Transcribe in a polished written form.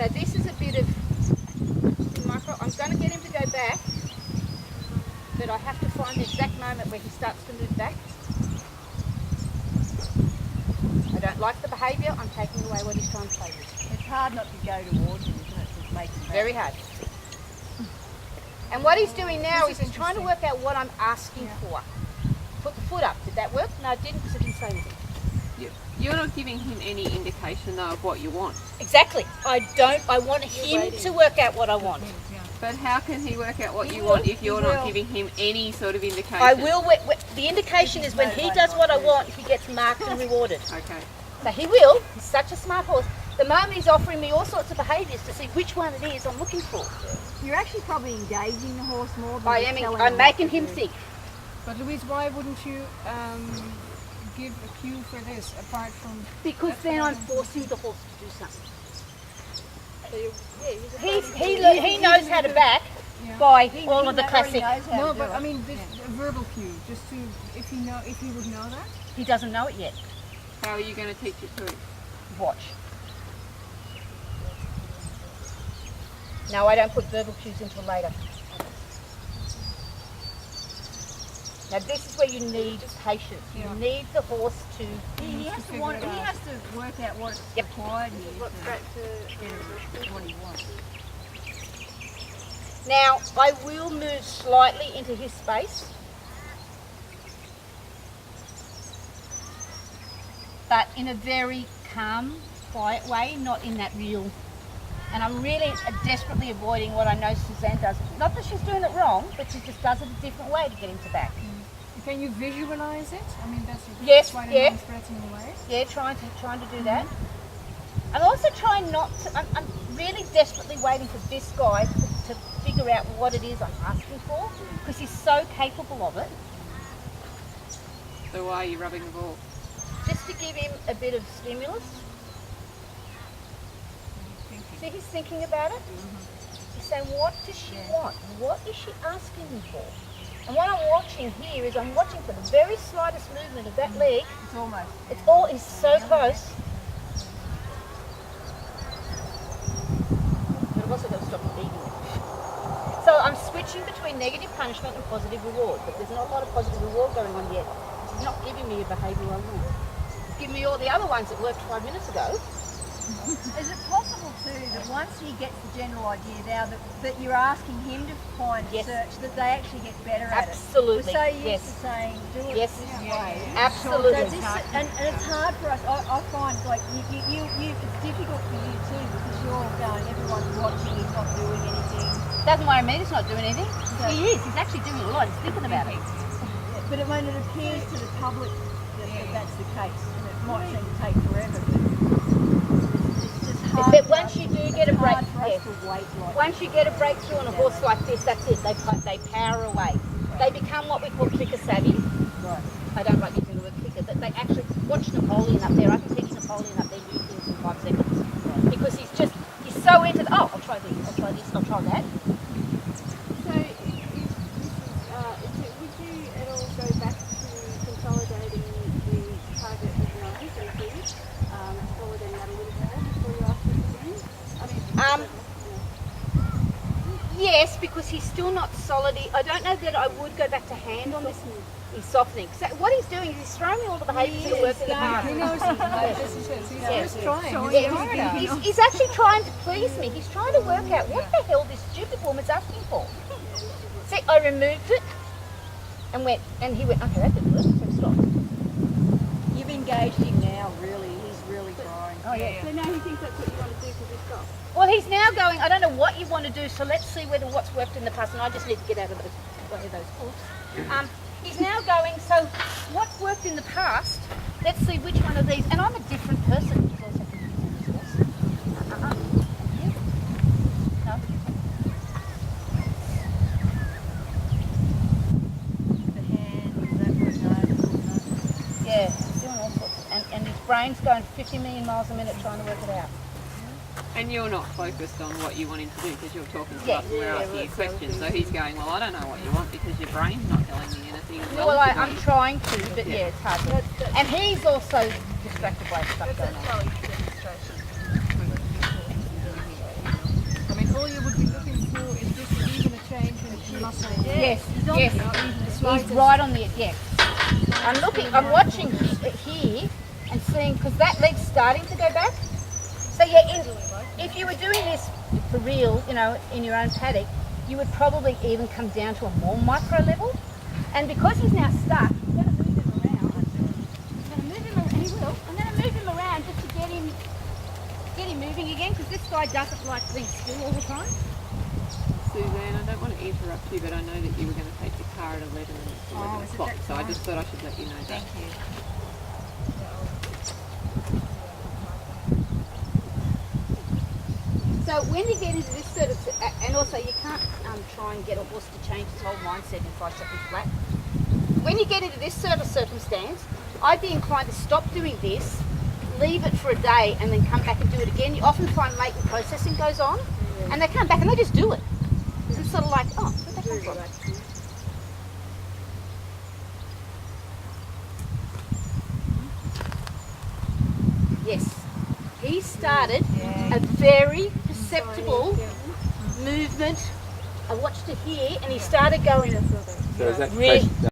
Now this is a bit of micro. I'm going to get him to go back, but I have to find the exact moment where he starts to move back. I don't like the behaviour. I'm taking away what he's trying to play with. It's hard not to go towards him, isn't it? To make him Very hard. And what he's doing now is he's trying to work out what I'm asking for. Put the foot up. Did that work? No, it didn't because it didn't say anything. You're not giving him any indication though of what you want. Exactly. I want him to work out what I want. But how can he work out what you want if you're not giving him any sort of indication? I will. The indication is when he does what I want, he gets marked and rewarded. Okay. So he will. He's such a smart horse. The moment he's offering me all sorts of behaviours to see which one it is I'm looking for. You're actually probably engaging the horse more than I'm making him think. But Louise, why wouldn't you give a cue for this apart from... Because then I'm forcing the horse to do something. He knows how to back by all of the classic. No, but I mean this a verbal cue, just to if he would know that. He doesn't know it yet. How are you going to teach it to him? Watch. No, I don't put verbal cues until later. Now this is where you need patience. You need the horse to... He has to work out what's required here to get what he wants. Now, I will move slightly into his space. But in a very calm, quiet way, not in that real... And I'm really desperately avoiding what I know Suzanne does. Not that she's doing it wrong, but she just does it a different way to get him to back. Can you visualize it? I mean, that's quite a non-threatening way. Yeah, trying to do that. I'm also trying not to... I'm really desperately waiting for this guy to figure out what it is I'm asking for, because he's so capable of it. So why are you rubbing the ball? Just to give him a bit of stimulus. See, he's thinking about it. He's saying, what does she want? What is she asking me for? And what I'm watching here is I'm watching for the very slightest movement of that leg. It's so close. But I've also got to stop him eating it. So I'm switching between negative punishment and positive reward, but there's not a lot of positive reward going on yet. He's not giving me a behaviour I want. He's giving me all the other ones that worked 5 minutes ago. Is it possible too that once he gets the general idea now that you're asking him to find search, that they actually get better at it? Absolutely. We're so used to saying do it this way. Absolutely. So and it's hard for us. I find like you it's difficult for you too because you're going, everyone's watching, he's not doing anything. Doesn't worry me, he's not doing anything. So, he is. He's actually doing a lot. He's thinking about it. But when it appears to the public that that's the case, and it might seem to take forever. But once you do get a breakthrough, once you get a breakthrough on a horse like this, that's it. They power away. They become what we call clicker savvy. Right. I don't like using the word clicker, but they actually watch Napoleon up there. I can teach Napoleon up there do things in 5 seconds because he's so into. I'll try this. I'll try this. I'll try that. So, would you at all go back to consolidating the target of 9 and 2, consolidating that a little more before you ask him again? Yes, because he's still not solid. I don't know that I would go back to hand on this. He's softening. So what he's doing is he's throwing me all the behaviours that work in the past. He knows he's just trying. He's actually trying to please me. He's trying to work out what the hell this stupid woman's asking for. See, I removed it and he went, okay, that didn't work, so stop. You've engaged him now, really. He's really trying. Oh, yeah. So now he thinks that's what you want to do for this dog. Well, he's now going, I don't know what you want to do, so let's see what's worked in the past, and I just need to get out of those hooks. He's now going, so what's worked in the past, let's see which one of these, and I'm a different person. He's also confusing this horse. No? The hand, Yeah, he's doing all sorts, and his brain's going 50 million miles a minute trying to work it out. And you're not focused on what you want him to do because you're talking to us and we're asking you questions. So he's going, well, I don't know what you want because your brain's not telling me anything as well. Well, I'm trying to, but yeah, it's hard. And he's also distracted by stuff going on. all you would be looking for is just even a change in muscle. Yes, Or yes. even the He's slightest. right on the, yeah. I'm watching here and seeing, because that leg's starting to go back. So yeah, if you were doing this for real, you know, in your own paddock, you would probably even come down to a more micro level. And because he's now stuck, I'm going to move him around. I'm going to move him around, he will. I'm going to move him around just to get him moving again, because this guy doesn't like being still all the time. Suzanne, I don't want to interrupt you, but I know that you were going to take the car at 11 and it's 11 is it o'clock, that so I time? just thought I should let you know that. Thank you. So when you get into this sort of, and also you can't try and get a horse to change his whole mindset in 5 seconds flat. When you get into this sort of circumstance, I'd be inclined to stop doing this, leave it for a day, and then come back and do it again. You often find latent processing goes on, and they come back and they just do it. It's sort of like, oh, where'd that come from? Yes, he started a very perceptible movement. I watched it here, and he started going So is that really. fresh?